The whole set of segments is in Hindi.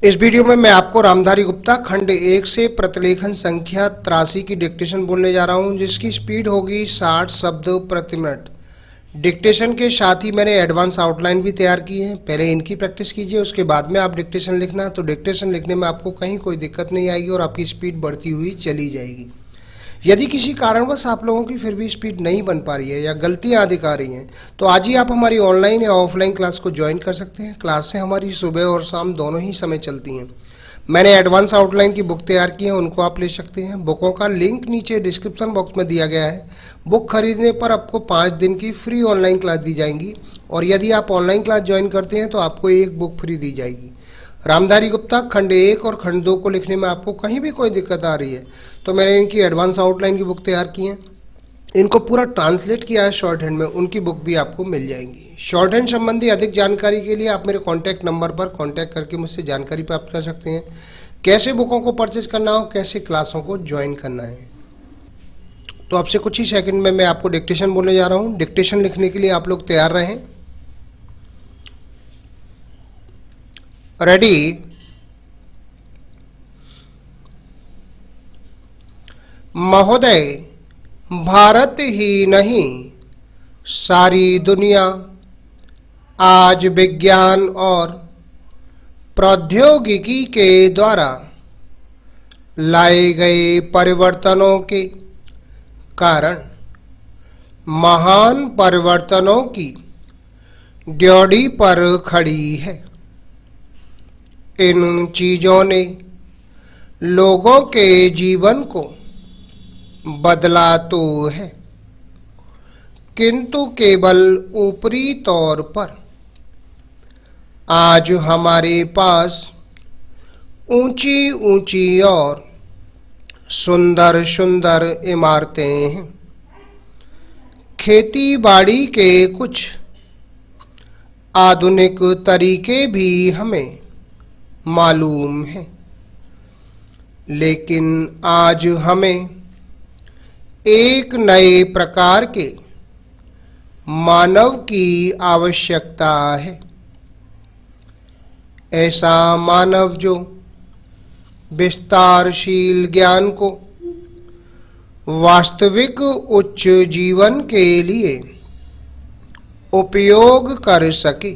इस वीडियो में मैं आपको रामधारी गुप्ता खंड 1 से प्रतिलेखन संख्या 83 की डिक्टेशन बोलने जा रहा हूं, जिसकी स्पीड होगी 60 शब्द प्रति मिनट। डिक्टेशन के साथ ही मैंने एडवांस आउटलाइन भी तैयार की है। पहले इनकी प्रैक्टिस कीजिए, उसके बाद में आप डिक्टेशन लिखना। तो डिक्टेशन लिखने में आपको कहीं कोई दिक्कत नहीं आएगी और आपकी स्पीड बढ़ती हुई चली जाएगी। यदि किसी कारणवश आप लोगों की फिर भी स्पीड नहीं बन पा रही है या गलतियां अधिक आ रही हैं, तो आज ही आप हमारी ऑनलाइन या ऑफलाइन क्लास को ज्वाइन कर सकते हैं। क्लासें हमारी सुबह और शाम दोनों ही समय चलती हैं। मैंने एडवांस आउटलाइन की बुक तैयार की है, उनको आप ले सकते हैं। बुकों का लिंक नीचे डिस्क्रिप्शन बॉक्स में दिया गया है। बुक खरीदने पर आपको 5 दिन की फ्री ऑनलाइन क्लास दी जाएंगी और यदि आप ऑनलाइन क्लास ज्वाइन करते हैं तो आपको एक बुक फ्री दी जाएगी। रामधारी गुप्ता खंड 1 और खंड 2 को लिखने में आपको कहीं भी कोई दिक्कत आ रही है तो मैंने इनकी एडवांस आउटलाइन की बुक तैयार की है, इनको पूरा ट्रांसलेट किया है शॉर्ट हैंड में, उनकी बुक भी आपको मिल जाएंगी। शॉर्ट हैंड संबंधी अधिक जानकारी के लिए आप मेरे कॉन्टैक्ट नंबर पर कॉन्टैक्ट करके मुझसे जानकारी प्राप्त कर सकते हैं। कैसे बुकों को परचेज करना हो, कैसे क्लासों को ज्वाइन करना है। तो आपसे कुछ ही सेकंड में मैं आपको डिक्टेशन बोलने जा रहा हूँ। डिक्टेशन लिखने के लिए आप लोग तैयार रहें। रेडी। महोदय, भारत ही नहीं सारी दुनिया आज विज्ञान और प्रौद्योगिकी के द्वारा लाए गए परिवर्तनों के कारण महान परिवर्तनों की ड्योढ़ी पर खड़ी है। इन चीजों ने लोगों के जीवन को बदला तो है, किंतु केवल ऊपरी तौर पर। आज हमारे पास ऊंची ऊंची और सुंदर सुंदर इमारतें हैं। खेती बाड़ी के कुछ आधुनिक तरीके भी हमें मालूम हैं, लेकिन आज हमें एक नए प्रकार के मानव की आवश्यकता है। ऐसा मानव जो विस्तारशील ज्ञान को वास्तविक उच्च जीवन के लिए उपयोग कर सके।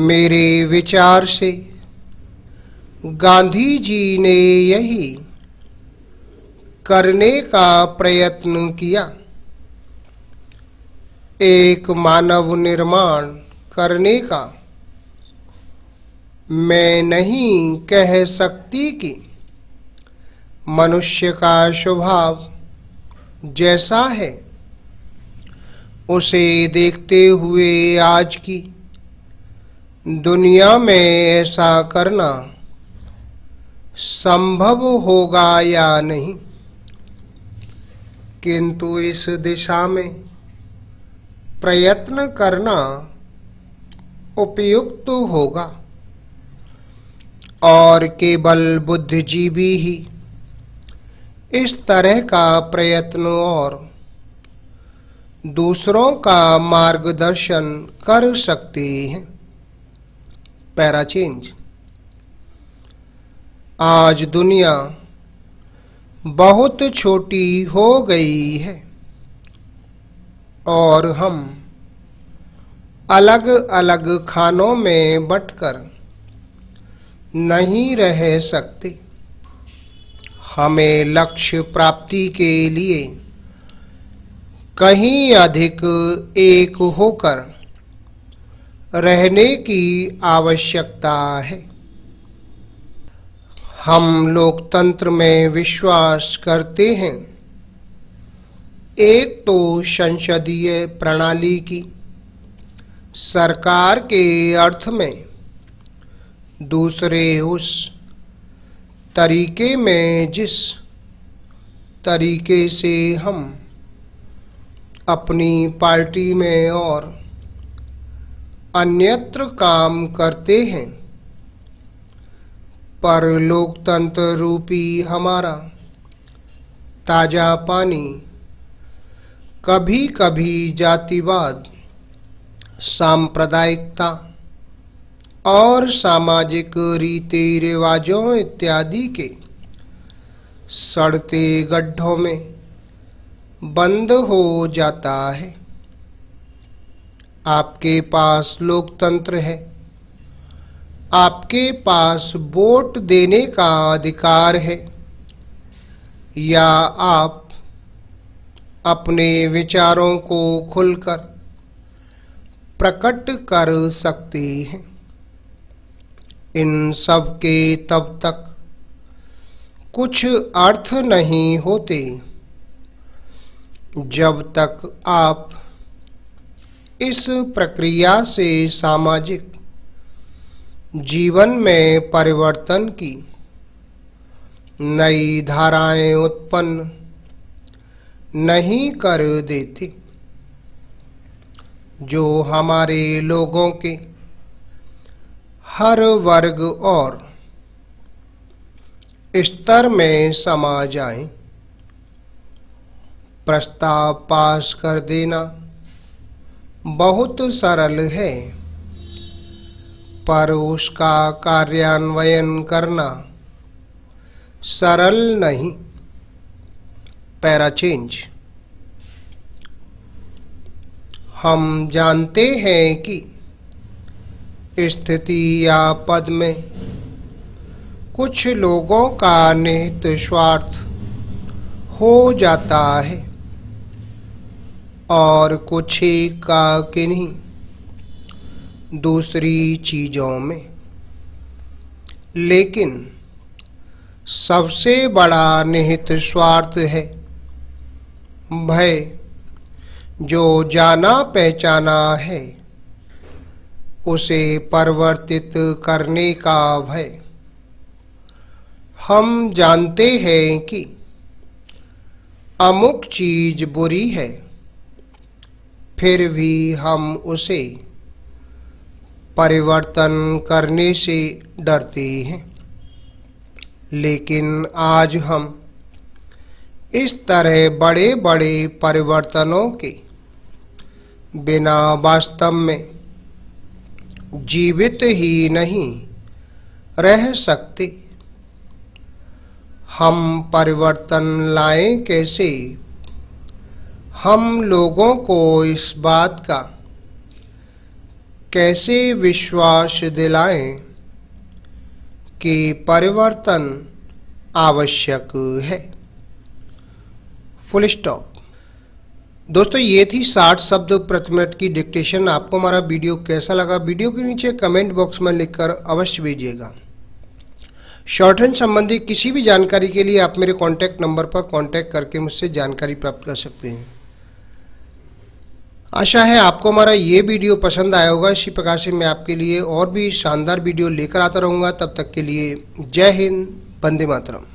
मेरे विचार से गांधी जी ने यही करने का प्रयत्न किया। एक मानव निर्माण करने का मैं नहीं कह सकती कि मनुष्य का स्वभाव जैसा है उसे देखते हुए आज की दुनिया में ऐसा करना संभव होगा या नहीं, किंतु इस दिशा में प्रयत्न करना उपयुक्त होगा और केवल बुद्धिजीवी ही इस तरह का प्रयत्न और दूसरों का मार्गदर्शन कर सकते हैं। Para change. आज दुनिया बहुत छोटी हो गई है और हम अलग अलग खानों में बंटकर नहीं रह सकते। हमें लक्ष्य प्राप्ति के लिए कहीं अधिक एक होकर रहने की आवश्यकता है। हम लोकतंत्र में विश्वास करते हैं। एक तो संसदीय प्रणाली की सरकार के अर्थ में, दूसरे उस तरीके में जिस तरीके से हम अपनी पार्टी में और अन्यत्र काम करते हैं। पर लोकतंत्र रूपी हमारा ताजा पानी कभी कभी जातिवाद, सांप्रदायिकता और सामाजिक रीति रिवाजों इत्यादि के सड़ते गड्ढों में बंद हो जाता है। आपके पास लोकतंत्र है, आपके पास वोट देने का अधिकार है, या आप अपने विचारों को खुलकर प्रकट कर सकते हैं। इन सब के तब तक कुछ अर्थ नहीं होते जब तक आप इस प्रक्रिया से सामाजिक जीवन में परिवर्तन की नई धाराएं उत्पन्न नहीं कर देते, जो हमारे लोगों के हर वर्ग और स्तर में समा जाएं। प्रस्ताव पास कर देना बहुत सरल है, पर उसका कार्यान्वयन करना सरल नहीं। Para change. हम जानते हैं कि स्थिति या पद में कुछ लोगों का निहित स्वार्थ हो जाता है और कुछ एक का किन्हीं दूसरी चीजों में, लेकिन सबसे बड़ा निहित स्वार्थ है भय, जो जाना पहचाना है उसे परिवर्तित करने का भय। हम जानते हैं कि अमुक चीज बुरी है, फिर भी हम उसे परिवर्तन करने से डरते हैं। लेकिन आज हम इस तरह बड़े बड़े परिवर्तनों के बिना वास्तव में जीवित ही नहीं रह सकते। हम परिवर्तन लाएं कैसे? हम लोगों को इस बात का कैसे विश्वास दिलाएं कि परिवर्तन आवश्यक है। Full stop. दोस्तों, ये थी 60 शब्द प्रति मिनट की डिक्टेशन। आपको हमारा वीडियो कैसा लगा, वीडियो के नीचे कमेंट बॉक्स में लिखकर अवश्य भेजिएगा। शॉर्टहैंड संबंधी किसी भी जानकारी के लिए आप मेरे कॉन्टैक्ट नंबर पर कॉन्टैक्ट करके मुझसे जानकारी प्राप्त कर सकते हैं। आशा है आपको हमारा ये वीडियो पसंद आया होगा। इसी प्रकार से मैं आपके लिए और भी शानदार वीडियो लेकर आता रहूँगा। तब तक के लिए जय हिंद, वंदे मातरम।